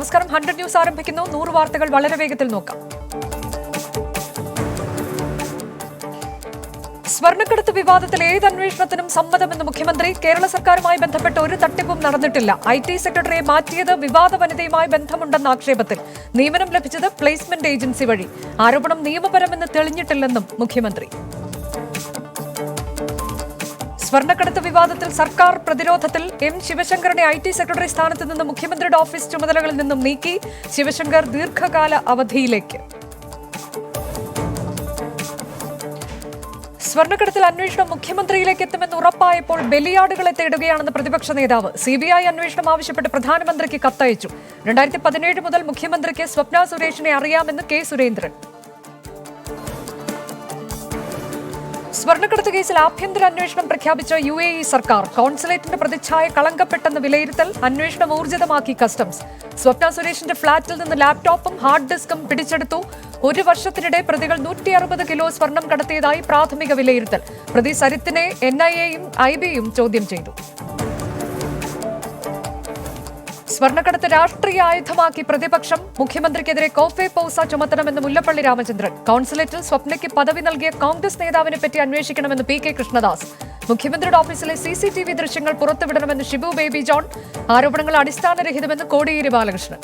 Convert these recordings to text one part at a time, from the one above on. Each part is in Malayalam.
നമസ്കാരം. 100 ന്യൂസ് ആരംഭിക്കുന്നു. 100 വാർത്തകൾ വളരെ വേഗത്തിൽ നോക്കാം. സ്വർണ്ണക്കടത്ത് വിവാദത്തിൽ ഏത് അന്വേഷണത്തിനും സമ്മതമെന്ന് മുഖ്യമന്ത്രി. കേരള സർക്കാരുമായി ബന്ധപ്പെട്ട് ഒരു തട്ടിപ്പും നടന്നിട്ടില്ല. IT സെക്രട്ടറിയെ മാറ്റിയത് വിവാദ വനിതയുമായി ബന്ധമുണ്ടെന്ന ആക്ഷേപത്തിൽ. നിയമനം ലഭിച്ചത് പ്ലേസ്മെന്റ് ഏജൻസി വഴി. ആരോപണം നിയമപരമെന്ന് തെളിഞ്ഞിട്ടില്ലെന്നും മുഖ്യമന്ത്രി. സ്വർണ്ണക്കടത്ത് വിവാദത്തിൽ സർക്കാർ പ്രതിരോധത്തിൽ. ശിവശങ്കറിനെ IT സെക്രട്ടറി സ്ഥാനത്ത് നിന്ന് മുഖ്യമന്ത്രിയുടെ ഓഫീസ് ചുമതലകളിൽ നിന്നും നീക്കി. ശിവശങ്കർ ദീർഘകാല അവധിയിലേക്ക്. സ്വർണ്ണക്കടത്തിൽ അന്വേഷണം മുഖ്യമന്ത്രിയിലേക്ക് എത്തുമെന്ന് ഉറപ്പായപ്പോൾ ബലിയാടുകളെ തേടുകയാണെന്ന് പ്രതിപക്ഷ നേതാവ്. CBI അന്വേഷണം ആവശ്യപ്പെട്ട് പ്രധാനമന്ത്രിക്ക് കത്തയച്ചു. 2017 മുതൽ മുഖ്യമന്ത്രിക്ക് സ്വപ്ന സുരേഷിനെ അറിയാമെന്ന് K. സുരേന്ദ്രൻ. സ്വർണ്ണക്കടത്ത് കേസിൽ ആഭ്യന്തര അന്വേഷണം പ്രഖ്യാപിച്ച UAE സർക്കാർ. കോൺസുലേറ്റിന്റെ പ്രതിച്ഛായ കളങ്കപ്പെട്ടെന്ന് വിലയിരുത്തൽ. അന്വേഷണം ഊർജിതമാക്കി കസ്റ്റംസ്. സ്വപ്ന സുരേഷിന്റെ ഫ്ളാറ്റിൽ നിന്ന് ലാപ്ടോപ്പും ഹാർഡ് ഡിസ്കും പിടിച്ചെടുത്തു. 1 വർഷത്തിനിടെ പ്രതികൾ 160 കിലോ സ്വർണം കടത്തിയതായി പ്രാഥമിക വിലയിരുത്തൽ. പ്രതി സരിത്തിനെ NIAയും IBയും ചോദ്യം ചെയ്തു. സ്വർണ്ണക്കടത്ത് രാഷ്ട്രീയ ആയുധമാക്കി പ്രതിപക്ഷം. മുഖ്യമന്ത്രിക്കെതിരെ കോഫെ പൗസ ചുമത്തണമെന്ന് മുല്ലപ്പള്ളി രാമചന്ദ്രൻ. കോൺസുലേറ്റിൽ സ്വപ്നയ്ക്ക് പദവി നൽകിയ കോൺഗ്രസ് നേതാവിനെ പറ്റി അന്വേഷിക്കണമെന്ന് PK കൃഷ്ണദാസ്. മുഖ്യമന്ത്രിയുടെ ഓഫീസിലെ CCTV ദൃശ്യങ്ങൾ പുറത്തുവിടണമെന്ന് ഷിബു ബേബി ജോൺ. ആരോപണങ്ങൾ അടിസ്ഥാനരഹിതമെന്ന് കോടിയേരി ബാലകൃഷ്ണൻ.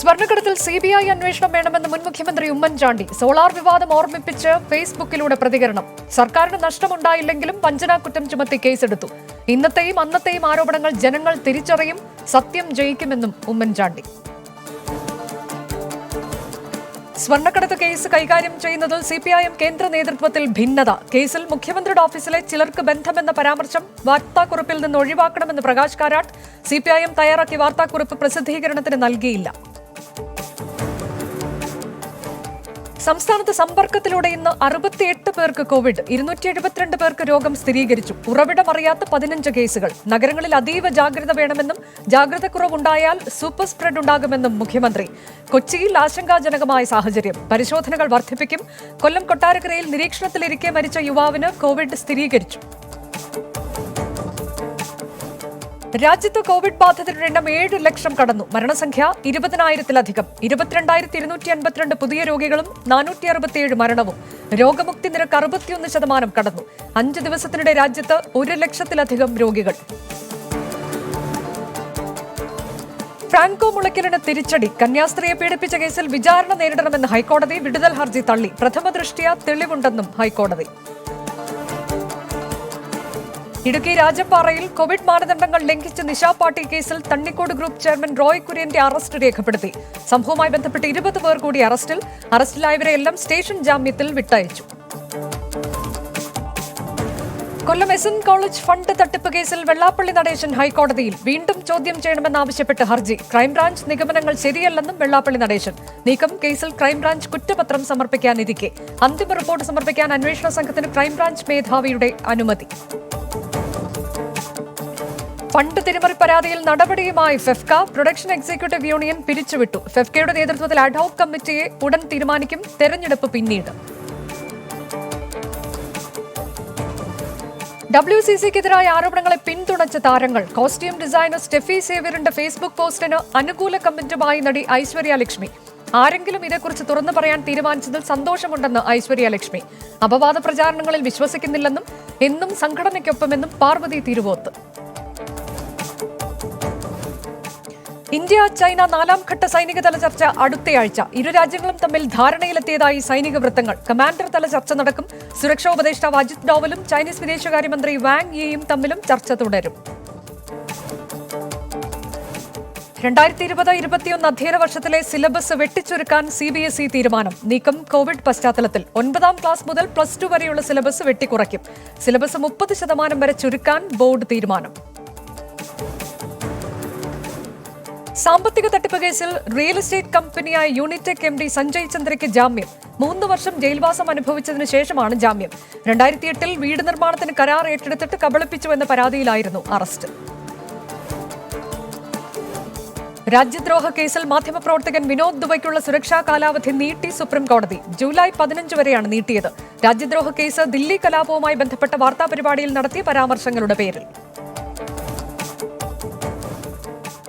സ്വർണ്ണക്കടത്തിൽ CBI അന്വേഷണം വേണമെന്ന് മുൻ മുഖ്യമന്ത്രി ഉമ്മൻചാണ്ടി. സോളാർ വിവാദം ഓർമ്മിപ്പിച്ച് ഫേസ്ബുക്കിലൂടെ പ്രതികരണം. സർക്കാരിന് നഷ്ടമുണ്ടായില്ലെങ്കിലും വഞ്ചനാക്കുറ്റം ചുമത്തി കേസെടുത്തു. ഇന്നത്തെയും അന്നത്തെയും ആരോപണങ്ങൾ ജനങ്ങൾ തിരിച്ചറിയും. സത്യം ജയിക്കുമെന്നും ഉമ്മൻചാണ്ടി. സ്വർണ്ണക്കടത്ത് കേസ് കൈകാര്യം ചെയ്യുന്നതിൽ CPIM കേന്ദ്ര നേതൃത്വത്തിൽ ഭിന്നത. കേസിൽ മുഖ്യമന്ത്രിയുടെ ഓഫീസിലെ ചിലർക്ക് ബന്ധമെന്ന പരാമർശം വാർത്താക്കുറിപ്പിൽ നിന്ന് ഒഴിവാക്കണമെന്ന് പ്രകാശ് കാരാട്ട്. CPIM തയ്യാറാക്കിയ വാർത്താക്കുറിപ്പ് പ്രസിദ്ധീകരണത്തിന് നൽകിയില്ല. സംസ്ഥാനത്ത് സമ്പർക്കത്തിലൂടെ ഇന്ന് 68 പേർക്ക് കോവിഡ്. 272 പേർക്ക് രോഗം സ്ഥിരീകരിച്ചു. ഉറവിടമറിയാത്ത 15 കേസുകൾ. നഗരങ്ങളിൽ അതീവ ജാഗ്രത വേണമെന്നും ജാഗ്രതക്കുറവുണ്ടായാൽ സൂപ്പർ സ്പ്രെഡ് ഉണ്ടാകുമെന്നും മുഖ്യമന്ത്രി. കൊച്ചിയിൽ ആശങ്കാജനകമായ സാഹചര്യം. പരിശോധനകൾ വർദ്ധിപ്പിക്കും. കൊല്ലം കൊട്ടാരക്കരയിൽ നിരീക്ഷണത്തിലിരിക്കെ മരിച്ച യുവാവിന് കോവിഡ് സ്ഥിരീകരിച്ചു. രാജ്യത്ത് കോവിഡ് ബാധിതരുടെ എണ്ണം 7 ലക്ഷം കടന്നു. മരണസംഖ്യ 20,000-ലധികം. 22,252 പുതിയ രോഗികളും 467 മരണവും. രോഗമുക്തി നിരക്ക് 61% കടന്നു. 5 ദിവസത്തിനിടെ രാജ്യത്ത് 1 ലക്ഷത്തിലധികം രോഗികൾ. ഫ്രാങ്കോ മുളയ്ക്കലിന് തിരിച്ചടി. കന്യാസ്ത്രീയെ പീഡിപ്പിച്ച കേസിൽ വിചാരണ നേരിടണമെന്ന് ഹൈക്കോടതി. വിടുതൽ ഹർജി തള്ളി. പ്രഥമ ദൃഷ്ട്യാ തെളിവുണ്ടെന്നും ഹൈക്കോടതി. ഇടുക്കി രാജപ്പാറയിൽ കോവിഡ് മാനദണ്ഡങ്ങൾ ലംഘിച്ച് നിശാ പാർട്ടി കേസിൽ തണ്ണിക്കോട് ഗ്രൂപ്പ് ചെയർമാൻ റോയ് കുര്യന്റെ അറസ്റ്റ് രേഖപ്പെടുത്തി. സംഭവവുമായി ബന്ധപ്പെട്ട് 20 പേർ കൂടി അറസ്റ്റിൽ. അറസ്റ്റിലായവരെല്ലാം സ്റ്റേഷൻ ജാമ്യത്തിൽ വിട്ടയച്ചു. കൊല്ലം SN കോളേജ് ഫണ്ട് തട്ടിപ്പ് കേസിൽ വെള്ളാപ്പള്ളി നടേശൻ ഹൈക്കോടതിയിൽ. വീണ്ടും ചോദ്യം ചെയ്യണമെന്നാവശ്യപ്പെട്ട് ഹർജി. ക്രൈംബ്രാഞ്ച് നിഗമനങ്ങൾ ശരിയല്ലെന്നും വെള്ളാപ്പള്ളി നടേശൻ. നീക്കം കേസിൽ ക്രൈംബ്രാഞ്ച് കുറ്റപത്രം സമർപ്പിക്കാനിരിക്കെ. അന്തിമ റിപ്പോർട്ട് സമർപ്പിക്കാൻ അന്വേഷണ സംഘത്തിന് ക്രൈംബ്രാഞ്ച് മേധാവിയുടെ അനുമതി. ഫണ്ട് തിരിമറി പരാതിയിൽ നടപടിയുമായി ഫെഫ്ക. പ്രൊഡക്ഷൻ എക്സിക്യൂട്ടീവ് യൂണിയൻ പിരിച്ചുവിട്ടു. ഫെഫ്കയുടെ നേതൃത്വത്തിൽ അഡ്ഹോക് കമ്മിറ്റിയെ ഉടൻ തീരുമാനിക്കും. തെരഞ്ഞെടുപ്പ് പിന്നീട്. WCCക്കെതിരായ ആരോപണങ്ങളെ പിന്തുണച്ച താരങ്ങൾ. കോസ്റ്റ്യൂം ഡിസൈനർ സ്റ്റെഫി സേവ്യറിന്റെ ഫേസ്ബുക്ക് പോസ്റ്റിന് അനുകൂല കമന്റുമായി നടി ഐശ്വര്യ ലക്ഷ്മി. ആരെങ്കിലും ഇതേക്കുറിച്ച് തുറന്നു പറയാൻ തീരുമാനിച്ചതിൽ സന്തോഷമുണ്ടെന്ന് ഐശ്വര്യ ലക്ഷ്മി. അപവാദ പ്രചാരണങ്ങളിൽ വിശ്വസിക്കുന്നില്ലെന്നും എന്നും സംഘടനയ്ക്കൊപ്പമെന്നും പാർവതി തിരുവോത്ത്. ഇന്ത്യ ചൈന 4ാം ഘട്ട സൈനികതല ചർച്ച അടുത്തയാഴ്ച. ഇരു രാജ്യങ്ങളും തമ്മിൽ ധാരണയിലെത്തിയതായി സൈനിക വൃത്തങ്ങൾ. കമാൻഡർ തല ചർച്ച നടക്കും. സുരക്ഷാ ഉപദേഷ്ടാവ് അജിത് ഡോവലും ചൈനീസ് വിദേശകാര്യമന്ത്രി വാങ് യിയും തമ്മിലും ചർച്ച തുടരും. 2020-21 അധ്യയന വർഷത്തിലെ സിലബസ് വെട്ടിച്ചുരുക്കാൻ CBSE തീരുമാനം. നീക്കം കോവിഡ് പശ്ചാത്തലത്തിൽ. 9ാം ക്ലാസ് മുതൽ +2 വരെയുള്ള സിലബസ് വെട്ടിക്കുറയ്ക്കും. സിലബസ് 30% വരെ ചുരുക്കാൻ ബോർഡ് തീരുമാനം. സാമ്പത്തിക തട്ടിപ്പ് കേസിൽ റിയൽ എസ്റ്റേറ്റ് കമ്പനിയായ യൂണിടെക് MD സഞ്ജയ് ചന്ദ്രയ്ക്ക് ജാമ്യം. 3 വർഷം ജയിൽവാസം അനുഭവിച്ചതിനു ശേഷമാണ് ജാമ്യം. 2008-ൽ വീട് നിർമ്മാണത്തിന് കരാർ ഏറ്റെടുത്തിട്ട് കബളിപ്പിച്ചുവെന്ന പരാതിയിലായിരുന്നു അറസ്റ്റ്. രാജ്യദ്രോഹ കേസിൽ മാധ്യമപ്രവർത്തകൻ വിനോദ് ദുബൈക്കുള്ള സുരക്ഷാ കാലാവധി നീട്ടി സുപ്രീംകോടതി. ജൂലൈ 15 വരെയാണ് നീട്ടിയത്. രാജ്യദ്രോഹ കേസ് ദില്ലി കലാപവുമായി ബന്ധപ്പെട്ട വാർത്താപരിപാടിയിൽ നടത്തിയ പരാമർശങ്ങളുടെ പേരിൽ.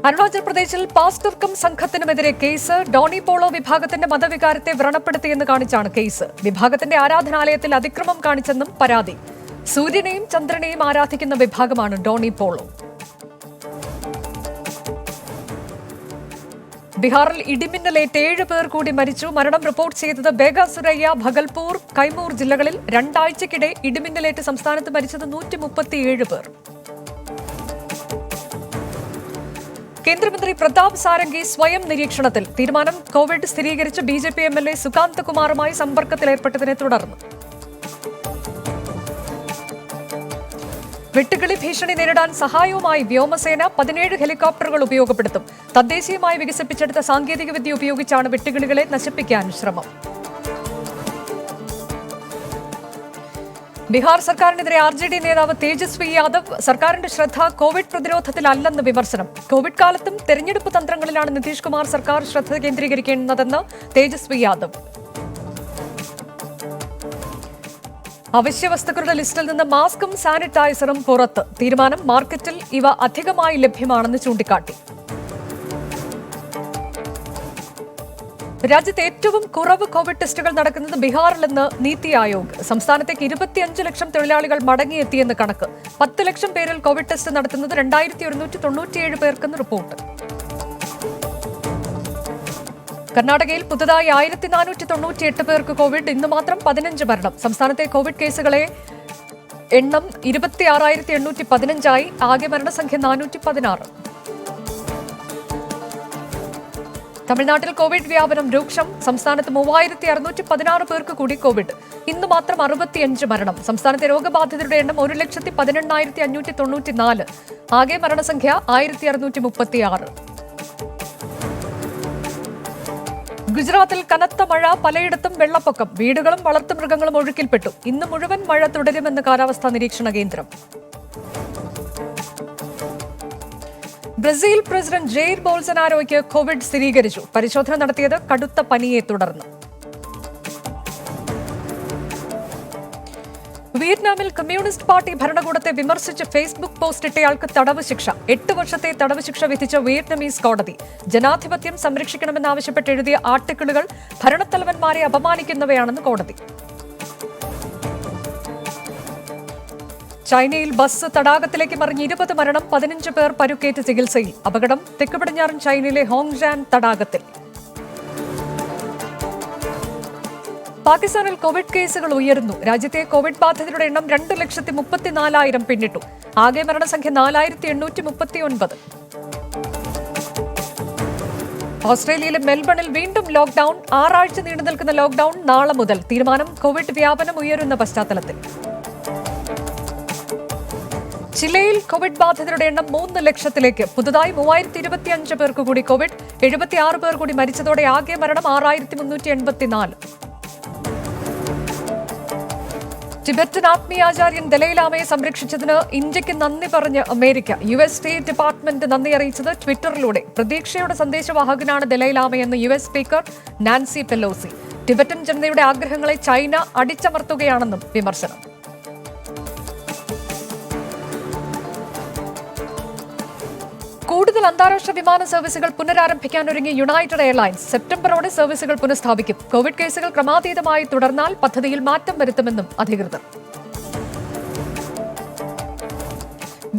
അരുണാചൽ പ്രദേശിൽ പാസ്റ്റർക്കും സംഘത്തിനുമെതിരെ കേസ്. ഡോണി പോളോ വിഭാഗത്തിന്റെ മതവികാരത്തെ വ്രണപ്പെടുത്തിയെന്ന് കാണിച്ചാണ് കേസ്. വിഭാഗത്തിന്റെ ആരാധനാലയത്തിൽ അതിക്രമം കാണിച്ചെന്നും പരാതി. സൂര്യനെയും ചന്ദ്രനെയും ആരാധിക്കുന്ന വിഭാഗമാണ് ഡോണി പോളോ. ബീഹാറിൽ ഇടിമിന്നലേറ്റ് 7 പേർ കൂടി മരിച്ചു. മരണം റിപ്പോർട്ട് ചെയ്തത് ബേഗാസുരയ്യ, ഭഗൽപൂർ, കൈമൂർ ജില്ലകളിൽ. 2 ആഴ്ചക്കിടെ ഇടിമിന്നലേറ്റ് സംസ്ഥാനത്ത് മരിച്ചത് 137 പേർ. കേന്ദ്രമന്ത്രി പ്രതാപ് സാരംഗി സ്വയം നിരീക്ഷണത്തിൽ. തീരുമാനം കോവിഡ് സ്ഥിരീകരിച്ച BJP MLA സുകാന്ത് കുമാറുമായി സമ്പർക്കത്തിലേർപ്പെട്ടതിനെ തുടർന്ന്. വെട്ടുകിളി ഭീഷണി നേരിടാൻ സഹായവുമായി വ്യോമസേന 17 ഹെലികോപ്റ്ററുകൾ ഉപയോഗപ്പെടുത്തും. തദ്ദേശീയമായി വികസിപ്പിച്ചെടുത്ത സാങ്കേതികവിദ്യ ഉപയോഗിച്ചാണ് വെട്ടുകിളികളെ നശിപ്പിക്കാൻ ശ്രമം. ബീഹാർ സർക്കാരിനെതിരെ RJD നേതാവ് തേജസ്വി യാദവ്. സർക്കാരിന്റെ ശ്രദ്ധ കോവിഡ് പ്രതിരോധത്തിലല്ലെന്ന് വിമർശനം. കോവിഡ് കാലത്തും തെരഞ്ഞെടുപ്പ് തന്ത്രങ്ങളിലാണ് നിതീഷ് കുമാർ സർക്കാർ ശ്രദ്ധ കേന്ദ്രീകരിക്കുന്നതെന്ന് തേജസ്വി യാദവ്. അവശ്യവസ്തുക്കളുടെ ലിസ്റ്റിൽ നിന്ന് മാസ്കും സാനിറ്റൈസറും പുറത്ത്. തീരുമാനം മാർക്കറ്റിൽ ഇവ അധികമായി ലഭ്യമാണെന്ന് ചൂണ്ടിക്കാട്ടി. രാജ്യത്ത് ഏറ്റവും കുറവ് കോവിഡ് ടെസ്റ്റുകൾ നടക്കുന്നത് ബീഹാറിലെന്ന് നീതി ആയോഗ്. സംസ്ഥാനത്തേക്ക് 25 ലക്ഷം തൊഴിലാളികൾ മടങ്ങിയെത്തിയെന്ന് കണക്ക്. 10 ലക്ഷം പേരിൽ കോവിഡ് ടെസ്റ്റ് നടത്തുന്നത് 2197 പേർക്കെന്ന് റിപ്പോർട്ട്. കർണാടകയിൽ പുതുതായി 1498 പേർക്ക് കോവിഡ്. ഇന്ന് മാത്രം 15 മരണം. സംസ്ഥാനത്തെ കോവിഡ് കേസുകളെ എണ്ണം 26,815 ആകെ മരണസംഖ്യ 416. തമിഴ്നാട്ടിൽ കോവിഡ് വ്യാപനം രൂക്ഷം. സംസ്ഥാനത്ത് 3616 പേർക്ക് കൂടി കോവിഡ്. ഇന്ന് മാത്രം 65 മരണം. സംസ്ഥാനത്തെ രോഗബാധിതരുടെ എണ്ണം 1,18,594. ആകെ മരണസംഖ്യ 1636. ഗുജറാത്തിൽ കനത്ത മഴ, പലയിടത്തും വെള്ളപ്പൊക്കം. വീടുകളും വളർത്തുമൃഗങ്ങളും ഒഴുക്കിൽപ്പെട്ടു. ഇന്ന് മുഴുവൻ മഴ തുടരുമെന്ന് കാലാവസ്ഥാ നിരീക്ഷണ കേന്ദ്രം. ബ്രസീൽ പ്രസിഡന്റ് ജെയർ ബോൾസനാരോയ്ക്ക് കോവിഡ് സ്ഥിരീകരിച്ചു. പരിശോധന നടത്തിയത് കടുത്ത പനിയെ തുടർന്ന്. വിയറ്റ്നാമിൽ കമ്മ്യൂണിസ്റ്റ് പാർട്ടി ഭരണകൂടത്തെ വിമർശിച്ച് ഫേസ്ബുക്ക് പോസ്റ്റ് ഇട്ടയാൾക്ക് തടവ് ശിക്ഷ. 8 വർഷത്തെ തടവ് ശിക്ഷ വിധിച്ച വിയറ്റ്നാമീസ് കോടതി. ജനാധിപത്യം സംരക്ഷിക്കണമെന്നാവശ്യപ്പെട്ട് എഴുതിയ ആർട്ടിക്കിളുകൾ ഭരണത്തലവന്മാരെ അപമാനിക്കുന്നവയാണെന്ന് കോടതി. ചൈനയിൽ ബസ് തടാകത്തിലേക്ക് മറിഞ്ഞ് 20 മരണം, 15 പേർ പരുക്കേറ്റ് ചികിത്സയിൽ. അപകടം തെക്ക് പടിഞ്ഞാറൻ ചൈനയിലെ ഹോങ്ജാൻ തടാകത്തിൽ. പാകിസ്ഥാനിൽ കോവിഡ് കേസുകൾ ഉയരുന്നു. രാജ്യത്തെ കോവിഡ് ബാധിതരുടെ എണ്ണം 2,34,000 പിന്നിട്ടു. ആകെ മരണസംഖ്യ 4,839. ഓസ്ട്രേലിയയിലെ മെൽബണിൽ വീണ്ടും ലോക്ഡൌൺ. 6 ആഴ്ച നീണ്ടു നിൽക്കുന്ന ലോക്ഡൌൺ നാളെ മുതൽ. തീരുമാനം കോവിഡ് വ്യാപനം ഉയരുന്ന പശ്ചാത്തലത്തിൽ. ചിലയിൽ കോവിഡ് ബാധിതരുടെ എണ്ണം 3 ലക്ഷത്തിലേക്ക്. പുതുതായി 3025 പേർക്ക് കൂടി കോവിഡ്. 76 പേർ കൂടി മരിച്ചതോടെ ആകെ മരണം 6,384. ടിബറ്റൻ ആത്മീയാചാര്യൻ ദലൈലാമയെ സംരക്ഷിച്ചതിന് ഇന്ത്യക്ക് നന്ദി പറഞ്ഞ് അമേരിക്ക. US സ്റ്റേറ്റ് ഡിപ്പാർട്ട്മെന്റ് നന്ദി അറിയിച്ചത് ട്വിറ്ററിലൂടെ. പ്രതീക്ഷയുടെ സന്ദേശവാഹകനാണ് ദലൈലാമയെന്ന് US speaker Nancy Pelosi. Tibetan ജനതയുടെ ആഗ്രഹങ്ങളെ ചൈന അടിച്ചമർത്തുകയാണെന്നും വിമർശനം. കൂടുതൽ അന്താരാഷ്ട്ര വിമാന സർവീസുകൾ പുനരാരംഭിക്കാൻ ഒരുങ്ങി യുണൈറ്റഡ് എയർലൈൻസ്. സെപ്റ്റംബറോടെ സർവീസുകൾ പുനഃസ്ഥാപിക്കും. കോവിഡ് കേസുകൾ ക്രമാതീതമായി തുടർന്നാൽ പദ്ധതിയിൽ മാറ്റം വരുത്തുമെന്നും അധികൃതർ.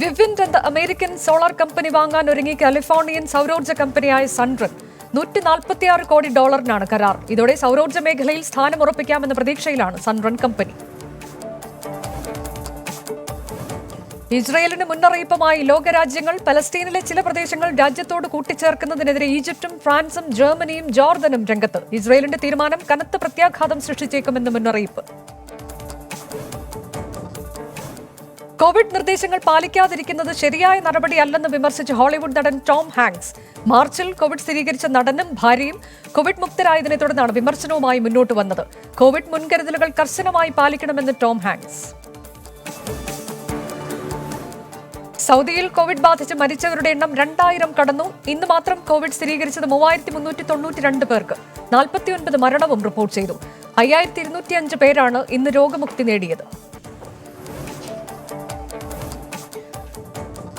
വിവിൻഡ് എന്ന അമേരിക്കൻ സോളാർ കമ്പനി വാങ്ങാൻ ഒരുങ്ങി കാലിഫോർണിയൻ സൗരോർജ്ജ കമ്പനിയായ സൺറൺ. $146 കോടി കരാർ. ഇതോടെ സൗരോർജ്ജ മേഖലയിൽ സ്ഥാനമുറപ്പിക്കാമെന്ന പ്രതീക്ഷയിലാണ് സൺറൺ കമ്പനി. ഇസ്രയേലിന് മുന്നറിയിപ്പുമായി ലോകരാജ്യങ്ങൾ. പലസ്തീനിലെ ചില പ്രദേശങ്ങൾ രാജ്യത്തോട് കൂട്ടിച്ചേർക്കുന്നതിനെതിരെ ഈജിപ്തും ഫ്രാൻസും ജർമ്മനിയും ജോർദനും രംഗത്ത്. ഇസ്രയേലിന്റെ തീരുമാനം കനത്ത പ്രത്യാഘാതം സൃഷ്ടിച്ചേക്കുമെന്ന് മുന്നറിയിപ്പ്. കോവിഡ് നിർദ്ദേശങ്ങൾ പാലിക്കാതിരിക്കുന്നത് ശരിയായ നടപടിയല്ലെന്ന് വിമർശിച്ച് ഹോളിവുഡ് നടൻ ടോം ഹാങ്ക്സ്. മാർച്ചിൽ കോവിഡ് സ്ഥിരീകരിച്ച നടനും ഭാര്യയും കോവിഡ് മുക്തരായതിനെ തുടർന്നാണ് വിമർശനവുമായി മുന്നോട്ട് വന്നത്. കോവിഡ് മുൻകരുതലുകൾ കർശനമായി പാലിക്കണമെന്ന് ടോം ഹാങ്ക്സ്. സൗദിയിൽ കോവിഡ് ബാധിച്ച് മരിച്ചവരുടെ എണ്ണം 2000 കടന്നു. ഇന്ന് മാത്രം കോവിഡ് സ്ഥിരീകരിച്ചത് 3392 പേർക്ക്. 49 മരണവും റിപ്പോർട്ട് ചെയ്തു. 5205 പേരാണ് ഇന്ന് രോഗമുക്തി നേടിയത്.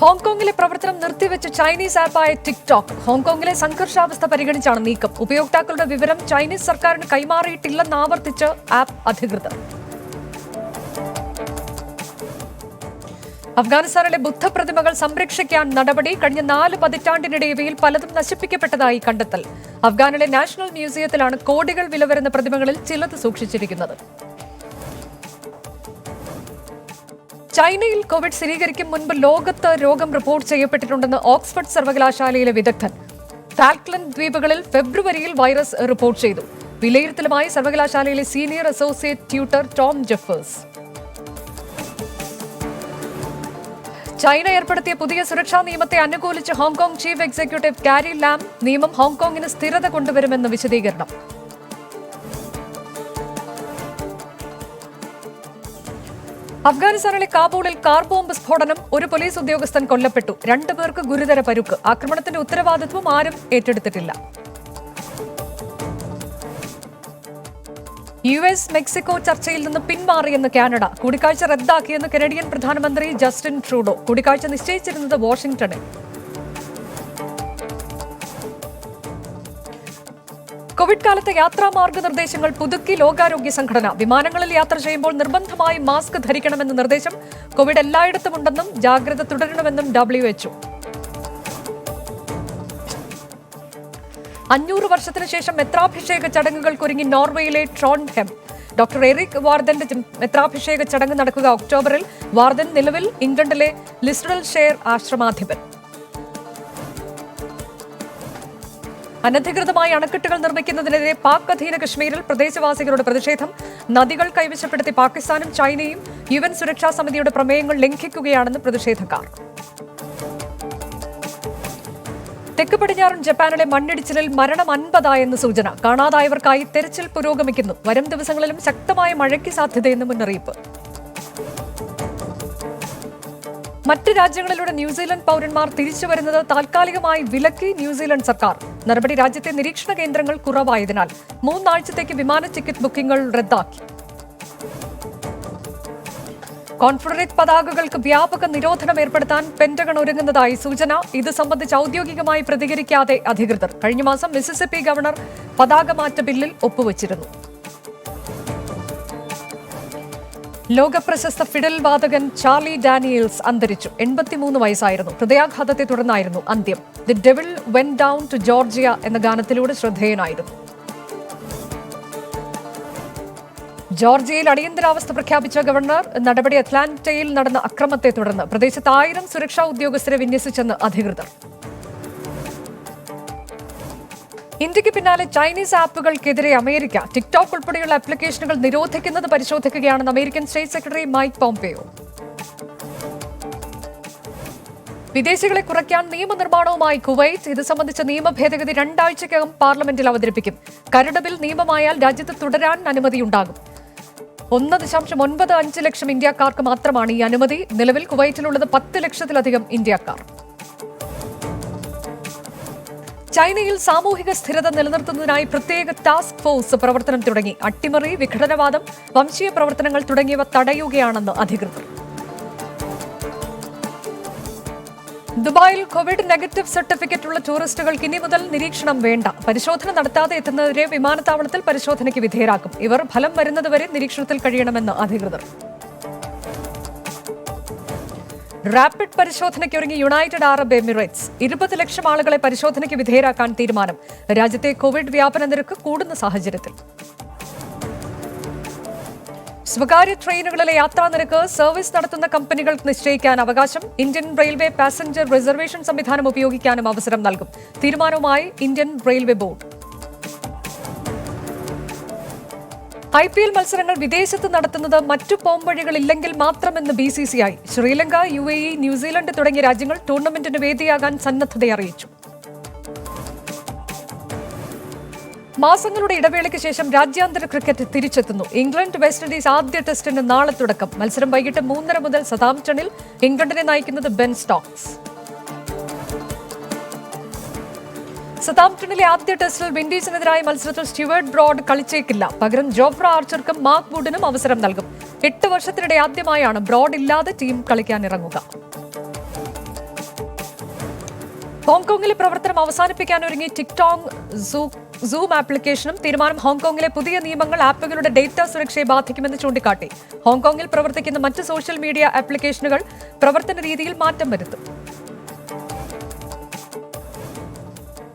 ഹോങ്കോങ്ങിലെ പ്രവർത്തനം നിർത്തിവെച്ച ചൈനീസ് ആപ്പായ ടിക്ടോക്ക് ഹോങ്കോങ്ങിലെ സംഘർഷാവസ്ഥ പരിഗണിച്ചാണ് നീക്കം. ഉപയോക്താക്കളുടെ വിവരം ചൈനീസ് സർക്കാരിന് കൈമാറിയിട്ടില്ലെന്ന് ആവർത്തിച്ച് ആപ്പ് അധികൃതർ. അഫ്ഗാനിസ്ഥാനിലെ ബുദ്ധപ്രതിമകൾ സംരക്ഷിക്കാൻ നടപടി. കഴിഞ്ഞ 4 പതിറ്റാണ്ടിനിടെ ഇവയിൽ പലതും നശിപ്പിക്കപ്പെട്ടതായി കണ്ടെത്തൽ. അഫ്ഗാനിലെ നാഷണൽ മ്യൂസിയത്തിലാണ് കോടികൾ വില വരുന്ന പ്രതിമകളിൽ ചിലത് സൂക്ഷിച്ചിരിക്കുന്നത്. ചൈനയിൽ കോവിഡ് സ്ഥിരീകരിക്കും മുൻപ് ലോകത്ത് രോഗം റിപ്പോർട്ട് ചെയ്യപ്പെട്ടിട്ടുണ്ടെന്ന് ഓക്സ്ഫോർഡ് സർവകലാശാലയിലെ വിദഗ്ധൻ. ഫാൽക്ലൻഡ് ദ്വീപുകളിൽ ഫെബ്രുവരിയിൽ വൈറസ് റിപ്പോർട്ട് ചെയ്തു. വിലയിരുത്തലുമായി സർവകലാശാലയിലെ senior associate tutor Tom Jeffress. China ഏർപ്പെടുത്തിയ പുതിയ സുരക്ഷാ നിയമത്തെ അനുകൂലിച്ച് ഹോങ്കോങ് ചീഫ് എക്സിക്യൂട്ടീവ് കാരി ലാം. നിയമം ഹോങ്കോങ്ങിന് സ്ഥിരത കൊണ്ടുവരുമെന്ന് വിശദീകരണം. അഫ്ഗാനിസ്ഥാനിലെ കാബൂളിൽ കാർ ബോംബ് സ്ഫോടനം. ഒരു പോലീസ് ഉദ്യോഗസ്ഥൻ കൊല്ലപ്പെട്ടു. 2 പേർക്ക് ഗുരുതര പരുക്ക്. ആക്രമണത്തിന്റെ ഉത്തരവാദിത്വം ആരും ഏറ്റെടുത്തിട്ടില്ല. US മെക്സിക്കോ ചർച്ചയിൽ നിന്ന് പിന്മാറിയെന്ന് കാനഡ. കൂടിക്കാഴ്ച റദ്ദാക്കിയെന്ന് കനേഡിയൻ പ്രധാനമന്ത്രി ജസ്റ്റിൻ ട്രൂഡോ. കൂടിക്കാഴ്ച നിശ്ചയിച്ചിരുന്നത് വാഷിംഗ്ടണിൽ. കോവിഡ് കാലത്തെ യാത്രാ മാർഗനിർദ്ദേശങ്ങൾ പുതുക്കി ലോകാരോഗ്യ സംഘടന. വിമാനങ്ങളിൽ യാത്ര ചെയ്യുമ്പോൾ നിർബന്ധമായി മാസ്ക് ധരിക്കണമെന്ന നിർദ്ദേശം. കോവിഡ് എല്ലായിടത്തും ഉണ്ടെന്നും ജാഗ്രത തുടരണമെന്നും WHO. 500 വർഷത്തിനു ശേഷം മെത്രാഭിഷേക ചടങ്ങുകൾക്കൊരുങ്ങി നോർവേയിലെ ട്രോൺഡ്ഹെം. ഡോക്ടർ എറിക് വാർദന്റെ മെത്രാഭിഷേക ചടങ്ങ് നടക്കുക ഒക്ടോബറിൽ. വാർദൻ നിലവിൽ ഇംഗ്ലണ്ടിലെ ലിസ്റ്ററൽ ഷെയർ ആശ്രമാധിപൻ. അനധികൃതമായി അണക്കെട്ടുകൾ നിർമ്മിക്കുന്നതിനെതിരെ പാക് അധീന കശ്മീരിൽ പ്രദേശവാസികളുടെ പ്രതിഷേധം. നദികൾ കൈവശപ്പെടുത്തി പാകിസ്ഥാനും ചൈനയും UN സുരക്ഷാ സമിതിയുടെ പ്രമേയങ്ങൾ ലംഘിക്കുകയാണെന്ന് പ്രതിഷേധക്കാർ. തെക്ക് പടിഞ്ഞാറൻ ജപ്പാനിലെ മണ്ണിടിച്ചിലിൽ മരണം 50 സൂചന. കാണാതായവർക്കായി തെരച്ചിൽ പുരോഗമിക്കുന്നു. വരും ദിവസങ്ങളിലും ശക്തമായ മഴയ്ക്ക് സാധ്യതയെന്ന് മുന്നറിയിപ്പ്. മറ്റ് രാജ്യങ്ങളിലൂടെ ന്യൂസിലൻഡ് പൗരന്മാർ തിരിച്ചുവരുന്നത് താൽക്കാലികമായി വിലക്കി ന്യൂസിലൻഡ് സർക്കാർ. നടപടി രാജ്യത്തെ നിരീക്ഷണ കേന്ദ്രങ്ങൾ കുറവായതിനാൽ 3 ആഴ്ചത്തേക്ക് വിമാന ടിക്കറ്റ് ബുക്കിംഗുകൾ റദ്ദാക്കി. കോൺഫെഡറേറ്റ് പതാകകൾക്ക് വ്യാപക നിരോധനം ഏർപ്പെടുത്താൻ പെന്റഗൺ ഒരുങ്ങുന്നതായി സൂചന. ഇത് സംബന്ധിച്ച് ഔദ്യോഗികമായി പ്രതികരിക്കാതെ അധികൃതർ. കഴിഞ്ഞ മാസം മിസിസിപ്പി ഗവർണർ പതാകമാറ്റ ബില്ലിൽ ഒപ്പുവച്ചിരുന്നു. ലോകപ്രശസ്ത ഫിഡൽ വാദകൻ ചാർലി ഡാനിയേൽസ് അന്തരിച്ചു. 83 വയസ്സായിരുന്നു. ഹൃദയാഘാതത്തെ തുടർന്നായിരുന്നു അന്ത്യം. The devil went down to Georgia എന്ന ഗാനത്തിലൂടെ ശ്രദ്ധേയനായിരുന്നു. ജോർജിയയിൽ അടിയന്തരാവസ്ഥ പ്രഖ്യാപിച്ച ഗവർണർ. നടപടി അറ്റ്ലാന്റയിൽ നടന്ന അക്രമത്തെ തുടർന്ന്. പ്രദേശത്ത് 1000 സുരക്ഷാ ഉദ്യോഗസ്ഥരെ വിന്യസിച്ചെന്ന് അധികൃതർ. ഇന്ത്യക്ക് പിന്നാലെ ചൈനീസ് ആപ്പുകൾക്കെതിരെ അമേരിക്ക. ടിക്ടോക്ക് ഉൾപ്പെടെയുള്ള ആപ്ലിക്കേഷനുകൾ നിരോധിക്കുന്നത് പരിശോധിക്കുകയാണെന്ന് American state secretary Mike Pompeo. വിദേശികളെ കുറയ്ക്കാൻ നിയമനിർമ്മാണവുമായി കുവൈറ്റ്. ഇത് സംബന്ധിച്ച നിയമ ഭേദഗതി 2 ആഴ്ചയ്ക്കകം പാർലമെന്റിൽ അവതരിപ്പിക്കും. കരട് ബിൽ നിയമമായാൽ രാജ്യത്ത് തുടരാൻ അനുമതിയുണ്ടാകും. 1.95 ലക്ഷം ഇന്ത്യക്കാർക്ക് മാത്രമാണ് ഈ അനുമതി. നിലവിൽ കുവൈറ്റിലുള്ളത് 10 ലക്ഷത്തിലധികം ഇന്ത്യക്കാർ. ചൈനയിൽ സാമൂഹിക സ്ഥിരത നിലനിർത്തുന്നതിനായി പ്രത്യേക ടാസ്ക് ഫോഴ്സ് പ്രവർത്തനം തുടങ്ങി. അട്ടിമറി, വിഘടനവാദം, വംശീയ പ്രവർത്തനങ്ങൾ തുടങ്ങിയവ തടയുകയാണെന്ന് അധികൃതർ. ദുബായിൽ കോവിഡ് നെഗറ്റീവ് സർട്ടിഫിക്കറ്റ് ഉള്ള ടൂറിസ്റ്റുകൾക്ക് ഇനി മുതൽ നിരീക്ഷണം വേണ്ട. പരിശോധന നടത്താതെ എത്തുന്നവരെ വിമാനത്താവളത്തിൽ പരിശോധനയ്ക്ക് വിധേയരാക്കും. ഇവർ ഫലം വരുന്നതുവരെ നിരീക്ഷണത്തിൽ കഴിയണമെന്ന് അധികൃതർ. റാപ്പിഡ് പരിശോധനയ്ക്കൊരുങ്ങി യുണൈറ്റഡ് അറബ് എമിറേറ്റ്സ്. 20 ലക്ഷം ആളുകളെ പരിശോധനയ്ക്ക് വിധേയരാക്കാൻ തീരുമാനം. രാജ്യത്തെ കോവിഡ് വ്യാപന നിരക്ക് കൂടുന്ന സാഹചര്യത്തിൽ. സ്വകാര്യ ട്രെയിനുകളിലെ യാത്രാ നിരക്ക് സർവീസ് നടത്തുന്ന കമ്പനികൾക്ക് നിശ്ചയിക്കാൻ അവകാശം. ഇന്ത്യൻ റെയിൽവേ പാസഞ്ചർ റിസർവേഷൻ സംവിധാനം ഉപയോഗിക്കാനും അവസരം നൽകും. തീരുമാനവുമായി ഇന്ത്യൻ റെയിൽവേ ബോർഡ്. IPL മത്സരങ്ങൾ വിദേശത്ത് നടത്തുന്നത് മറ്റു പോംവഴികളില്ലെങ്കിൽ മാത്രമെന്ന് BCCI. ശ്രീലങ്ക, UAE, ന്യൂസിലൻഡ് തുടങ്ങിയ രാജ്യങ്ങൾ ടൂർണമെന്റിന് വേദിയാകാൻ സന്നദ്ധത അറിയിച്ചു. മാസങ്ങളുടെ ഇടവേളയ്ക്ക് ശേഷം രാജ്യാന്തര ക്രിക്കറ്റ് തിരിച്ചെത്തുന്നു. ഇംഗ്ലണ്ട് വെസ്റ്റ് ഇൻഡീസ് ആദ്യ ടെസ്റ്റിന് നാളെ തുടക്കം. മത്സരം വൈകിട്ട് 3:30 മുതൽ സതാംപ്ടണിൽ. ഇംഗ്ലണ്ടിനെ നയിക്കുന്നത് ബെൻ സ്റ്റോക്സ്. സതാംപ്ടണിലെ ആദ്യ ടെസ്റ്റിൽ വിൻഡീസിനെതിരായ മത്സരത്തിൽ സ്റ്റുവർട്ട് ബ്രോഡ് കളിച്ചേക്കില്ല. പകരം ജോഫ്ര ആർച്ചർക്കും മാർക്ക് വുഡിനും അവസരം നൽകും. 8 വർഷത്തിനിടെ ആദ്യമായാണ് ബ്രോഡ് ഇല്ലാതെ ടീം കളിക്കാനിറങ്ങുക. ഹോങ്കോങ്ങിലെ പ്രവർത്തനം അവസാനിപ്പിക്കാനൊരുങ്ങി ടിക്ടോങ് സൂം ആപ്ലിക്കേഷനും തീരുമാനം ഹോങ്കോങ്ങിലെ പുതിയ നിയമങ്ങൾ ആപ്പുകളുടെ ഡേറ്റ സുരക്ഷയെ ബാധിക്കുമെന്ന് ചൂണ്ടിക്കാട്ടി. ഹോങ്കോങ്ങിൽ പ്രവർത്തിക്കുന്ന മറ്റ് സോഷ്യൽ മീഡിയ ആപ്ലിക്കേഷനുകൾ പ്രവർത്തന രീതിയിൽ മാറ്റം വരുത്തും.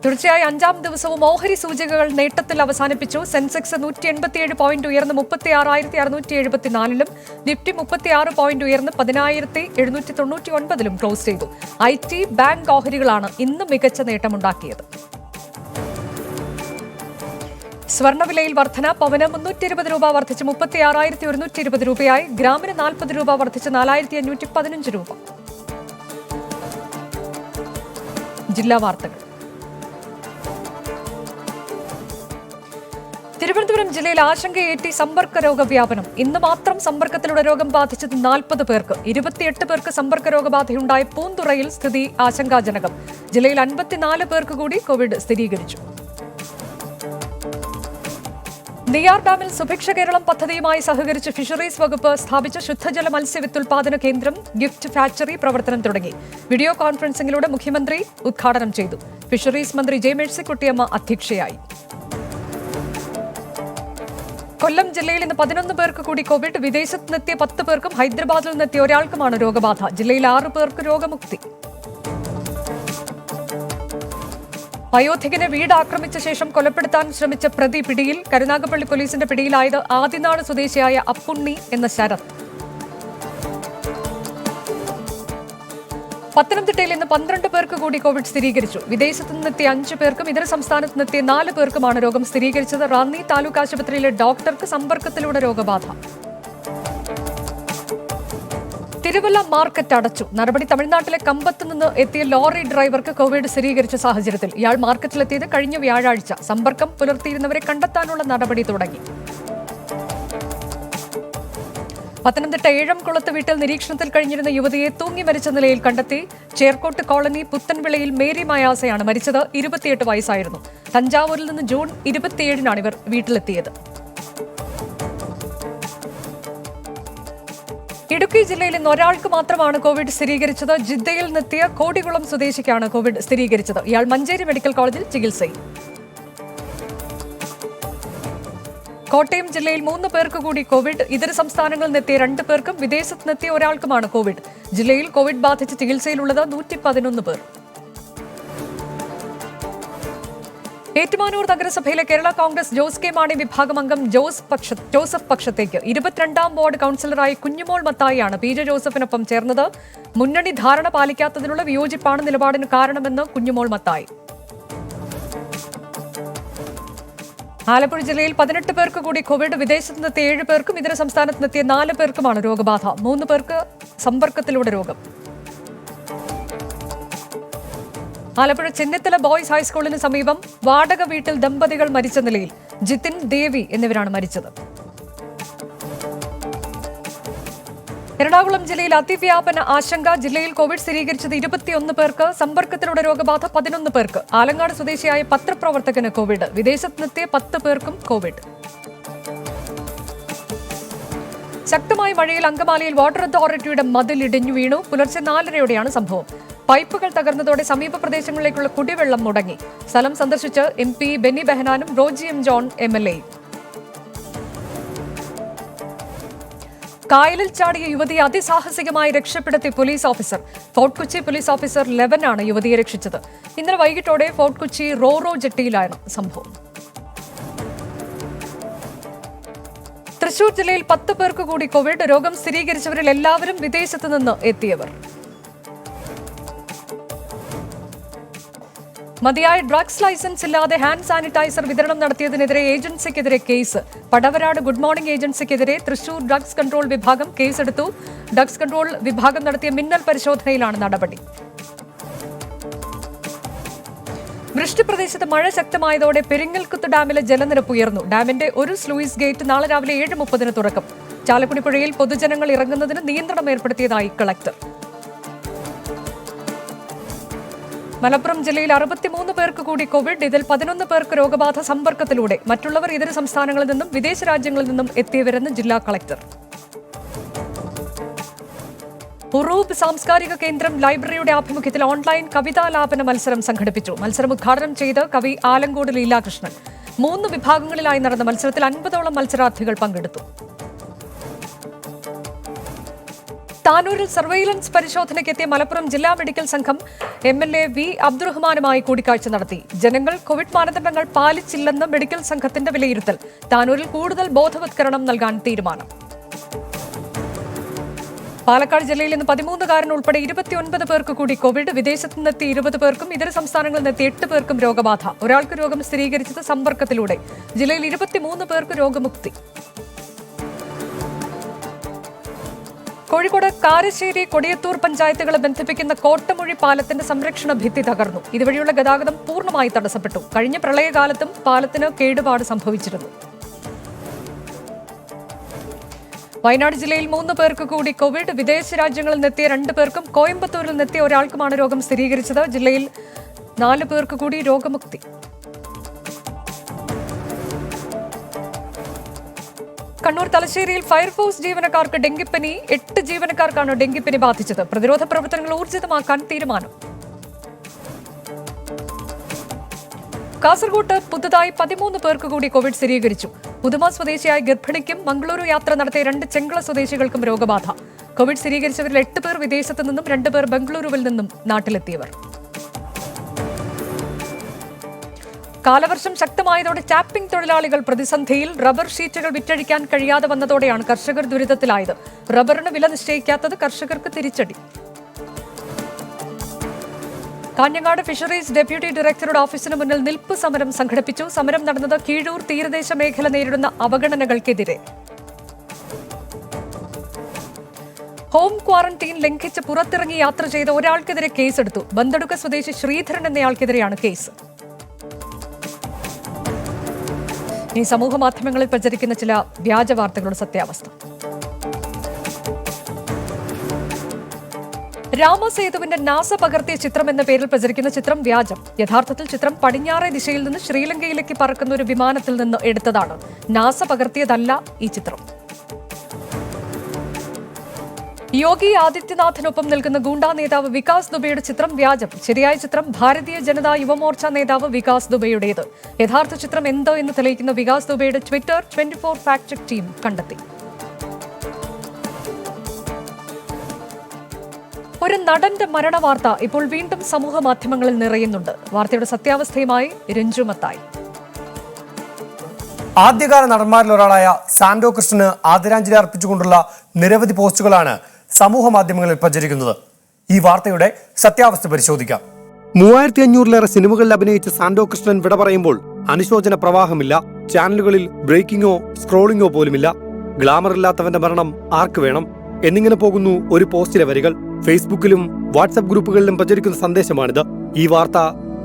തുടർച്ചയായി 5-ാം ദിവസവും ഓഹരി സൂചികകൾ നേട്ടത്തിൽ അവസാനിപ്പിച്ചു. സെൻസെക്സ് 187 പോയിന്റ് ഉയർന്ന് 36,674-ലും നിഫ്റ്റി 36 പോയിന്റ് ഉയർന്ന് 10,799-ലും ക്ലോസ് ചെയ്തു. IT, ബാങ്ക് ഓഹരികളാണ് ഇന്ന് മികച്ച നേട്ടമുണ്ടാക്കിയത്. സ്വർണ്ണവിലയിൽ വർധന. പവന് 320 രൂപ വർദ്ധിച്ച് 36,120 രൂപയായി. ഗ്രാമിന് 40 രൂപ വർദ്ധിച്ച് 4,515 രൂപ. ജില്ലാ വാർത്തകൾ. തിരുവനന്തപുരം ജില്ലയിൽ ആശങ്കയേറ്റി സമ്പർക്ക രോഗവ്യാപനം. ഇന്ന് മാത്രം സമ്പർക്കത്തിലൂടെ രോഗം ബാധിച്ചത് 40 പേർക്ക്. 28 പേർക്ക് സമ്പർക്ക രോഗബാധയുണ്ടായ പൂന്തുറയിൽ സ്ഥിതി ആശങ്കാജനകം. ജില്ലയിൽ 54 പേർക്ക് കൂടി കോവിഡ് സ്ഥിരീകരിച്ചു. നെയ്യാർ ഡാമിൽ സുഭിക്ഷ കേരളം പദ്ധതിയുമായി സഹകരിച്ച് ഫിഷറീസ് വകുപ്പ് സ്ഥാപിച്ച ശുദ്ധജല മത്സ്യവിത്തുൽപാദന കേന്ദ്രം ഗിഫ്റ്റ് ഫാക്ടറി പ്രവർത്തനം തുടങ്ങി. വീഡിയോ കോൺഫറൻസിംഗിലൂടെ മുഖ്യമന്ത്രി ഉദ്ഘാടനം ചെയ്തു. ഫിഷറീസ് മന്ത്രി ജെ മേഴ്സിക്കുട്ടിയമ്മ അധ്യക്ഷയായി. കൊല്ലം ജില്ലയിൽ ഇന്ന് 11 പേർക്ക് കൂടി കോവിഡ്. വിദേശത്ത് നിന്നെത്തിയ 10 പേർക്കും ഹൈദരാബാദിൽ നിന്നെത്തിയ ഒരാൾക്കുമാണ് രോഗബാധ. ജില്ലയിൽ 6 പേർക്ക് രോഗമുക്തി. വയോധികനെ വീട് ആക്രമിച്ച ശേഷം കൊലപ്പെടുത്താൻ ശ്രമിച്ച പ്രതി പിടിയിൽ. കരുനാഗപ്പള്ളി പോലീസിന്റെ പിടിയിലായത് ആദിനാട് സ്വദേശിയായ അപ്പുണ്ണി എന്ന ശരത്. പത്തനംതിട്ടയിൽ ഇന്ന് 12 പേർക്ക് കൂടി കോവിഡ് സ്ഥിരീകരിച്ചു. വിദേശത്ത് നിന്നെത്തിയ 5 പേർക്കും ഇതര സംസ്ഥാനത്ത് നിന്നെത്തിയ 4 പേർക്കുമാണ് രോഗം സ്ഥിരീകരിച്ചത്. റാന്നി താലൂക്ക് ആശുപത്രിയിലെ ഡോക്ടർക്ക് സമ്പർക്കത്തിലൂടെ രോഗബാധ. തിരുവല്ല മാർക്കറ്റ് അടച്ചു. നടപടി തമിഴ്നാട്ടിലെ കമ്പത്ത് നിന്ന് എത്തിയ ലോറി ഡ്രൈവർക്ക് കോവിഡ് സ്ഥിരീകരിച്ച സാഹചര്യത്തിൽ. ഇയാൾ മാർക്കറ്റിലെത്തിയത് കഴിഞ്ഞ വ്യാഴാഴ്ച. സമ്പർക്കം പുലർത്തിയിരുന്നവരെ കണ്ടെത്താനുള്ള നടപടി തുടങ്ങി. പത്തനംതിട്ട ഏഴംകുളത്ത് വീട്ടിൽ നിരീക്ഷണത്തിൽ കഴിഞ്ഞിരുന്ന യുവതിയെ തൂങ്ങി മരിച്ച നിലയിൽ കണ്ടെത്തി. ചേർക്കോട്ട് കോളനി പുത്തൻവിളയിൽ മേരി മയാസയാണ് മരിച്ചത്. 28 വയസ്സായിരുന്നു. തഞ്ചാവൂരിൽ നിന്ന് ജൂൺ 27-നാണ് ഇവർ വീട്ടിലെത്തിയത്. ഇടുക്കി ജില്ലയിൽ ഇന്ന് ഒരാൾക്ക് മാത്രമാണ് കോവിഡ് സ്ഥിരീകരിച്ചത്. ജിദ്ദയിൽ നിന്നെത്തിയ കോടികുളം സ്വദേശിക്കാണ് കോവിഡ് സ്ഥിരീകരിച്ചത്. ഇയാൾ മഞ്ചേരി മെഡിക്കൽ കോളേജിൽ ചികിത്സയിൽ. കോട്ടയം ജില്ലയിൽ 3 പേർക്ക് കൂടി കോവിഡ്. ഇതര സംസ്ഥാനങ്ങളിൽ നിന്നെത്തിയ 2 പേർക്കും വിദേശത്ത് നിന്നെത്തിയ ഒരാൾക്കുമാണ് കോവിഡ്. ജില്ലയിൽ കോവിഡ് ബാധിച്ച് ചികിത്സയിലുള്ളത് 111 പേർ. ഏറ്റുമാനൂർ നഗരസഭയിലെ കേരള കോൺഗ്രസ് ജോസ് കെ മാണി വിഭാഗം അംഗം ജോസഫ് പക്ഷത്തേക്ക് 22-ാം വാർഡ് കൌൺസിലറായി കുഞ്ഞുമോൾ മത്തായിയാണ് പി ജെ ജോസഫിനൊപ്പം ചേർന്നത്. മുന്നണി ധാരണ പാലിക്കാത്തതിനുള്ള വിയോജിപ്പാണ് നിലപാടിന് കാരണമെന്ന് കുഞ്ഞുമോൾ മത്തായി. ആലപ്പുഴ ജില്ലയിൽ 18 പേർക്ക് കൂടി കോവിഡ്. വിദേശത്ത് നിന്നെത്തിയ 7 പേർക്കും ഇതര സംസ്ഥാനത്ത് നിന്നെത്തിയ 4 പേർക്കുമാണ് രോഗബാധ. 3 പേർക്ക് സമ്പർക്കത്തിലൂടെ രോഗം. ആലപ്പുഴ ചെന്നിത്തല ബോയ്സ് ഹൈസ്കൂളിന് സമീപം വാടക വീട്ടിൽ ദമ്പതികൾ മരിച്ച നിലയിൽ. ജിതിൻ, ദേവി എന്നിവരാണ് മരിച്ചത്. എറണാകുളം ജില്ലയിൽ അതിവ്യാപന ആശങ്ക. ജില്ലയിൽ കോവിഡ് സ്ഥിരീകരിച്ചത് 21 പേർക്ക്. സമ്പർക്കത്തിലൂടെ രോഗബാധ 11 പേർക്ക്. ആലങ്ങാട് സ്വദേശിയായ പത്രപ്രവർത്തകന് കോവിഡ്. വിദേശത്തുനിന്നെത്തിയ 10 പേർക്കും കോവിഡ്. ശക്തമായ മഴയിൽ അങ്കമാലിയിൽ വാട്ടർ അതോറിറ്റിയുടെ മതിൽ ഇടിഞ്ഞു വീണു. പുലർച്ചെ 4:30-യോടെയാണ് സംഭവം. പൈപ്പുകൾ തകർന്നതോടെ സമീപ പ്രദേശങ്ങളിലേക്കുള്ള കുടിവെള്ളം മുടങ്ങി. സ്ഥലം സന്ദർശിച്ച് MP ബെന്നി ബെഹനാനും റോജി എം ജോൺ MLA. കായലിൽ ചാടിയ യുവതിയെ അതിസാഹസികമായി രക്ഷപ്പെടുത്തി police officer. Fort Kochi police officer 11 യുവതിയെ രക്ഷിച്ചത്. ഇന്നലെ വൈകിട്ടോടെ ഫോർട്ട് കൊച്ചി റോറോ ജെട്ടിയിലാണ് സംഭവം. തൃശൂർ ജില്ലയിൽ 10 പേർക്ക് കൂടി കോവിഡ്. രോഗം സ്ഥിരീകരിച്ചവരിൽ എല്ലാവരും വിദേശത്ത് നിന്ന് എത്തിയവർ. മതിയായ ഡ്രഗ്സ് ലൈസൻസ് ഇല്ലാതെ ഹാൻഡ് സാനിറ്റൈസർ വിതരണം നടത്തിയതിനെതിരെ ഏജൻസിക്കെതിരെ കേസ്. പടവരാട് ഗുഡ് മോർണിംഗ് ഏജൻസിക്കെതിരെ തൃശൂർ ഡ്രഗ്സ് കൺട്രോൾ വിഭാഗം കേസെടുത്തു. ഡ്രഗ്സ് കൺട്രോൾ വിഭാഗം നടത്തിയ മിന്നൽ പരിശോധനയിലാണ് നടപടി. വൃഷ്ടിപ്രദേശത്ത് മഴ ശക്തമായതോടെ പെരിങ്ങൽകുത്ത് ഡാമിലെ ജലനിരപ്പ് ഉയർന്നു. ഡാമിന്റെ ഒരു സ്ലൂയിസ് ഗേറ്റ് നാളെ രാവിലെ 7:30 തുറക്കും. ചാലക്കുടി പുഴയിൽ പൊതുജനങ്ങൾ ഇറങ്ങുന്നതിന് നിയന്ത്രണം ഏർപ്പെടുത്തിയതായി കളക്ടർ. മലപ്പുറം ജില്ലയിൽ 63 പേർക്ക് കൂടി കോവിഡ്. ഇതിൽ 11 പേർക്ക് രോഗബാധ സമ്പർക്കത്തിലൂടെ. മറ്റുള്ളവർ ഇതര സംസ്ഥാനങ്ങളിൽ നിന്നും വിദേശ രാജ്യങ്ങളിൽ നിന്നും എത്തിയവരെന്ന് ജില്ലാ കളക്ടർ. ഉറൂബ് സാംസ്കാരിക കേന്ദ്രം ലൈബ്രറിയുടെ ആഭിമുഖ്യത്തിൽ ഓൺലൈൻ കവിതാലാപന മത്സരം സംഘടിപ്പിച്ചു. മത്സരം ഉദ്ഘാടനം ചെയ്ത് കവി ആലങ്കോട് ലീലാകൃഷ്ണൻ. 3 വിഭാഗങ്ങളിലായി നടന്ന മത്സരത്തിൽ 50ഓളം മത്സരാർത്ഥികൾ പങ്കെടുത്തു. താനൂരിൽ സർവൈലൻസ് പരിശോധനയ്ക്കെത്തിയ മലപ്പുറം ജില്ലാ മെഡിക്കൽ സംഘം MLA V അബ്ദുറഹ്മാനുമായി കൂടിക്കാഴ്ച നടത്തി. ജനങ്ങൾ കോവിഡ് മാനദണ്ഡങ്ങൾ പാലിച്ചില്ലെന്ന് മെഡിക്കൽ സംഘത്തിന്റെ വിലയിരുത്തൽ. താനൂരിൽ കൂടുതൽ ബോധവത്കരണം നൽകാൻ തീരുമാനം. പാലക്കാട് ജില്ലയിൽ ഇന്ന് 13കാരൻ ഉൾപ്പെടെ 29 പേർക്ക് കൂടി കോവിഡ്. വിദേശത്തു നിന്നെത്തി 20 പേർക്കും ഇതര സംസ്ഥാനങ്ങളിൽ നിന്നെത്തി 8 പേർക്കും രോഗബാധ. ഒരാൾക്ക് രോഗം സ്ഥിരീകരിച്ചത് സമ്പർക്കത്തിലൂടെ. ജില്ലയിൽ 23 പേർക്ക് രോഗമുക്തി. കോഴിക്കോട് കാരശ്ശേരി കൊടിയത്തൂർ പഞ്ചായത്തുകളെ ബന്ധിപ്പിക്കുന്ന കോട്ടമൊഴി പാലത്തിന്റെ സംരക്ഷണ ഭിത്തി തകർന്നു. ഇതുവഴിയുള്ള ഗതാഗതം പൂർണ്ണമായി തടസ്സപ്പെട്ടു. കഴിഞ്ഞ പ്രളയകാലത്തും പാലത്തിന് കേടുപാട് സംഭവിച്ചിരുന്നു. വയനാട് ജില്ലയിൽ 3 പേർക്ക് കൂടി കോവിഡ്. വിദേശ രാജ്യങ്ങളിൽ നിന്നെത്തിയ 2 പേർക്കും കോയമ്പത്തൂരിൽ നിന്നെത്തിയ ഒരാൾക്കുമാണ് രോഗം സ്ഥിരീകരിച്ചത്. ജില്ലയിൽ 4 പേർക്ക് കൂടി രോഗമുക്തി. കണ്ണൂർ തലശ്ശേരിയിൽ ഫയർഫോഴ്സ് ജീവനക്കാർക്ക് ഡെങ്കിപ്പനി. 8 ജീവനക്കാർക്കാണ് ഡെങ്കിപ്പനി ബാധിച്ചത്. പ്രതിരോധ പ്രവർത്തനങ്ങൾ ഊർജിതമാക്കാൻ തീരുമാനം. കാസർഗോഡ് പുതുതായി 13 പേർക്ക് കൂടി കോവിഡ് സ്ഥിരീകരിച്ചു. പുതുമ സ്വദേശിയായ ഗർഭിണിക്കും മംഗളൂരു യാത്ര നടത്തിയ 2 ചെങ്കള സ്വദേശികൾക്കും രോഗബാധ. കോവിഡ് സ്ഥിരീകരിച്ചവരിൽ 8 പേർ വിദേശത്തു നിന്നും 2 പേർ ബംഗളൂരുവിൽ നിന്നും നാട്ടിലെത്തിയവർ. കാലവർഷം ശക്തമായതോടെ ടാപ്പിംഗ് തൊഴിലാളികൾ പ്രതിസന്ധിയിൽ. റബ്ബർ ഷീറ്റുകൾ വിറ്റഴിക്കാൻ കഴിയാതെ വന്നതോടെയാണ് കർഷകർ ദുരിതത്തിലായത്. റബ്ബറിന് വില നിശ്ചയിക്കാത്തത് കർഷകർക്ക് തിരിച്ചടി. കാഞ്ഞങ്ങാട് ഫിഷറീസ് ഡെപ്യൂട്ടി ഡയറക്ടറുടെ ഓഫീസിന് മുന്നിൽ നിൽപ്പ് സമരം സംഘടിപ്പിച്ചു. സമരം നടന്നത് കീഴൂർ തീരദേശ മേഖല നേരിടുന്ന അവഗണനകൾക്കെതിരെ. ഹോം ക്വാറന്റൈൻ ലംഘിച്ച് പുറത്തിറങ്ങി യാത്ര ചെയ്ത ഒരാൾക്കെതിരെ കേസെടുത്തു. ബന്തടുക്ക സ്വദേശി ശ്രീധരൻ എന്നയാൾക്കെതിരെയാണ് കേസ്. ഇനി സമൂഹ മാധ്യമങ്ങളിൽ പ്രചരിക്കുന്ന ചില വ്യാജ വാർത്തകളുടെ സത്യാവസ്ഥ. രാമസേതുവിന്റെ നാസ പകർത്തിയ ചിത്രം എന്ന പേരിൽ പ്രചരിക്കുന്ന ചിത്രം വ്യാജം. യഥാർത്ഥത്തിൽ ചിത്രം പടിഞ്ഞാറേ ദിശയിൽ നിന്ന് ശ്രീലങ്കയിലേക്ക് പറക്കുന്ന ഒരു വിമാനത്തിൽ നിന്ന് എടുത്തതാണ്. നാസ പകർത്തിയതല്ല ഈ ചിത്രം. യോഗി ആദിത്യനാഥിനൊപ്പം നിൽക്കുന്ന ഗൂണ്ടാ നേതാവ് വികാസ് ദുബെയുടെ ചിത്രം വ്യാജം. ശരിയായ ചിത്രം ഭാരതീയ ജനതാ യുവമോർച്ച നേതാവ് വികാസ് ദുബെയുടേത്. യഥാർത്ഥ ചിത്രം എന്തോ എന്ന് തെളിയിക്കുന്ന വികാസ് ദുബെയുടെ ട്വിറ്റർ 24 ഫാക്ട് ചെക്ക് ടീം കണ്ടെത്തി. ഒരു നടന്റെ മരണവാർത്ത ഇപ്പോൾ വീണ്ടും സമൂഹ മാധ്യമങ്ങളിൽ നിറയുന്നുണ്ട്. വാർത്തയുടെ സത്യാവസ്ഥയുമായി രഞ്ജു മത്തായി. ആദ്യകാല നടന്മാരിൽ ഒരാളായ സാന്റോ കൃഷ്ണന് ആദരാഞ്ജലി അർപ്പിച്ചുകൊണ്ടുള്ള നിരവധി പോസ്റ്റുകളാണ് സമൂഹ മാധ്യമങ്ങളിൽ പ്രചരിക്കുന്നത്. ഈ വാർത്തയുടെ സത്യാവസ്ഥ പരിശോധിക്കാം. 3500-ലേറെ സിനിമകളിൽ അഭിനയിച്ച സാന്റോ കൃഷ്ണൻ വിട പറയുമ്പോൾ അനുശോചന പ്രവാഹമില്ല. ചാനലുകളിൽ ബ്രേക്കിങ്ങോ സ്ക്രോളിങ്ങോ പോലുമില്ല. ഗ്ലാമർ ഇല്ലാത്തവന്റെ മരണം ആർക്ക് വേണം എന്നിങ്ങനെ പോകുന്നു ഒരു പോസ്റ്റിലെ വരികൾ. ഫേസ്ബുക്കിലും വാട്സ്ആപ്പ് ഗ്രൂപ്പുകളിലും പ്രചരിക്കുന്ന സന്ദേശമാണിത്. ഈ വാർത്ത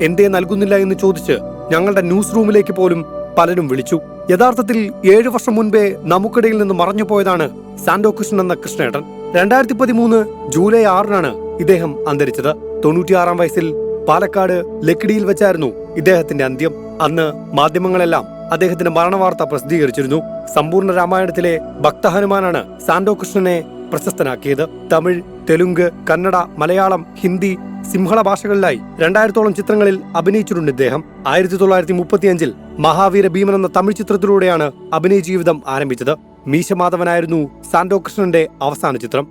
എന്തേ നൽകുന്നില്ല എന്ന് ചോദിച്ച് ഞങ്ങളുടെ ന്യൂസ് റൂമിലേക്ക് പോലും പലരും വിളിച്ചു. യഥാർത്ഥത്തിൽ 7 വർഷം മുൻപേ നമുക്കിടയിൽ നിന്ന് മറഞ്ഞുപോയതാണ് സാന്റോ കൃഷ്ണൻ എന്ന കൃഷ്ണേട്ടൻ. 2013 ജൂലൈ 6-നാണ് ഇദ്ദേഹം അന്തരിച്ചത്. 96-ാം വയസ്സിൽ പാലക്കാട് ലക്കിടിയിൽ വെച്ചായിരുന്നു ഇദ്ദേഹത്തിന്റെ അന്ത്യം. അന്ന് മാധ്യമങ്ങളെല്ലാം അദ്ദേഹത്തിന്റെ മരണവാർത്ത പ്രസിദ്ധീകരിച്ചിരുന്നു. സമ്പൂർണ്ണ രാമായണത്തിലെ ഭക്തഹനുമാനാണ് സാന്റോ കൃഷ്ണനെ പ്രശസ്തനാക്കിയത്. തമിഴ്, തെലുങ്ക്, കന്നഡ, മലയാളം, ഹിന്ദി, സിംഹള ഭാഷകളിലായി 2000-ഓളം ചിത്രങ്ങളിൽ അഭിനയിച്ചിട്ടുണ്ട് ഇദ്ദേഹം. 1935-ൽ മഹാവീര ഭീമൻ എന്ന തമിഴ് ചിത്രത്തിലൂടെയാണ് അഭിനയ ജീവിതം ആരംഭിച്ചത്. മീശ മാധവനായിരുന്നു സാന്റോ കൃഷ്ണന്റെ അവസാന ചിത്രം.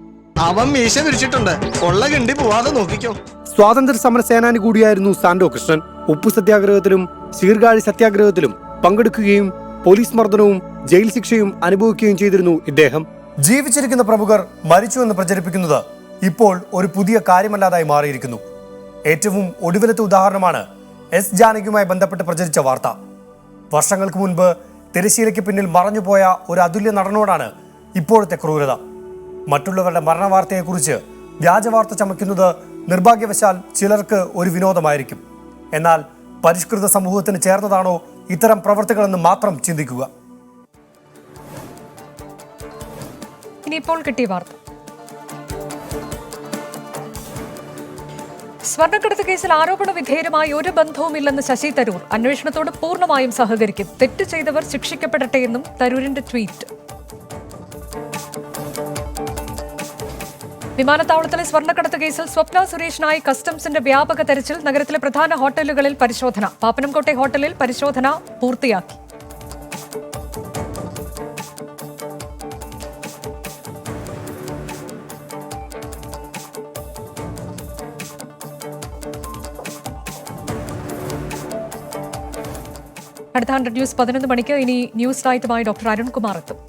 അവൻ മീശ വിരിച്ചിട്ടുണ്ട്, കൊള്ള കിണ്ടി പോവാതെ നോക്കിക്കോ. സ്വാതന്ത്ര്യ സമര സേനാനി കൂടിയായിരുന്നു സാന്റോ കൃഷ്ണൻ. ഉപ്പു സത്യാഗ്രഹത്തിലും ശീർഗാഴി സത്യാഗ്രഹത്തിലും പങ്കെടുക്കുകയും പോലീസ് മർദ്ദനവും ജയിൽ ശിക്ഷയും അനുഭവിക്കുകയും ചെയ്തിരുന്നു ഇദ്ദേഹം. ജീവിച്ചിരിക്കുന്ന പ്രമുഖർ മരിച്ചുവെന്ന് പ്രചരിപ്പിക്കുന്നത് ഇപ്പോൾ ഒരു പുതിയ കാര്യമല്ലാതായി മാറിയിരിക്കുന്നു. ഏറ്റവും ഒടുവിലത്തെ ഉദാഹരണമാണ് എസ് ജാനകിയുമായി ബന്ധപ്പെട്ട് പ്രചരിച്ച വാർത്ത. വർഷങ്ങൾക്ക് മുൻപ് തിരശ്ശീലയ്ക്ക് പിന്നിൽ മറഞ്ഞുപോയ ഒരു അതുല്യ നടനോടാണ് ഇപ്പോഴത്തെ ക്രൂരത. മറ്റുള്ളവരുടെ മരണവാർത്തയെക്കുറിച്ച് വ്യാജവാർത്ത ചമയ്ക്കുന്നത് നിർഭാഗ്യവശാൽ ചിലർക്ക് ഒരു വിനോദമായിരിക്കും. എന്നാൽ പരിഷ്കൃത സമൂഹത്തിന് ചേർന്നതാണോ ഇത്തരം പ്രവർത്തികളെന്ന് മാത്രം ചിന്തിക്കുക. ഇനിയിപ്പോൾ കിട്ടിയ വാർത്ത. സ്വർണ്ണക്കടത്ത് കേസിൽ ആരോപണ വിധേയരുമായി ഒരു ബന്ധവുമില്ലെന്ന് ശശി തരൂർ. അന്വേഷണത്തോട് പൂർണ്ണമായും സഹകരിക്കും. തെറ്റ് ചെയ്തവർ ശിക്ഷിക്കപ്പെടട്ടെ എന്നും തരൂരിന്റെ ട്വീറ്റ്. വിമാനത്താവളത്തിലെ സ്വർണ്ണക്കടത്ത് കേസിൽ സ്വപ്ന സുരേഷിനായി കസ്റ്റംസിന്റെ വ്യാപക തെരച്ചിൽ. നഗരത്തിലെ പ്രധാന ഹോട്ടലുകളിൽ പരിശോധന. പാപ്പനംകോട്ടെ ഹോട്ടലിൽ പരിശോധന പൂർത്തിയാക്കി. അടുത്ത 100 ന്യൂസ് 11 മണിക്ക്. ഇനി ന്യൂസ് നൈറ്റുമായി ഡോക്ടർ അരുൺകുമാർ എത്തും.